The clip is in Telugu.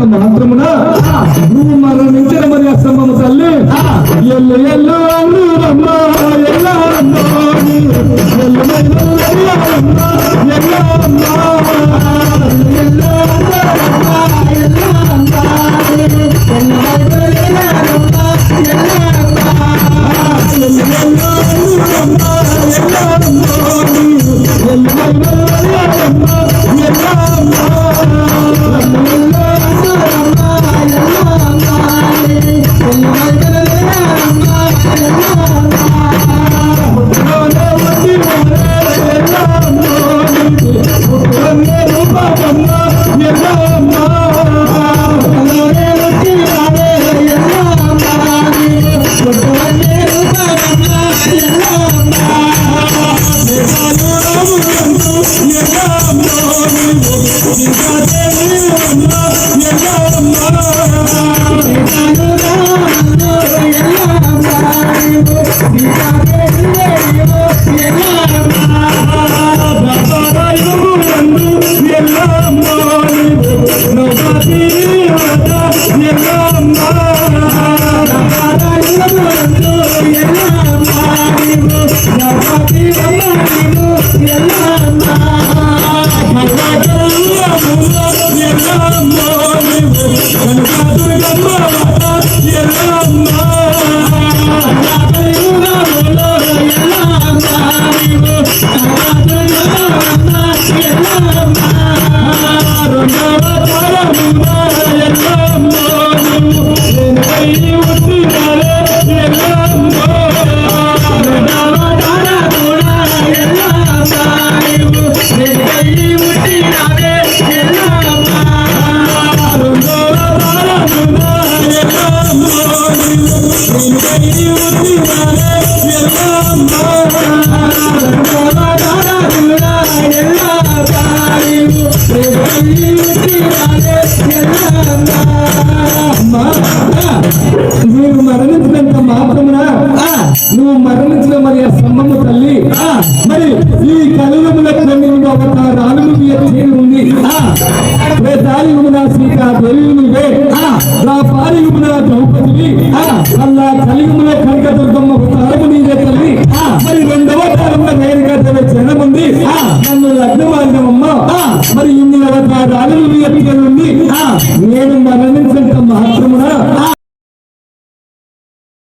మాత్రమున నువ్వు మరణించిన మరి అసంభవ తల్లి ఎల్లు ఎల్లు అమ్మ ఎల్లమ్మ నువ్వు మరణించినంత మాత్రమున నువ్వు మరణించిన మరి ఆ స్తంభము తల్లి మరి ఈ కలియుగముల క్రమంలో అవతారాలు ఉంది త్రేతాయుగమున సీతాదేవి నువ్వే నా పారియుగమున ద్రౌపదివి అల్లా కలియుగముల కనకదుర్గమ్మ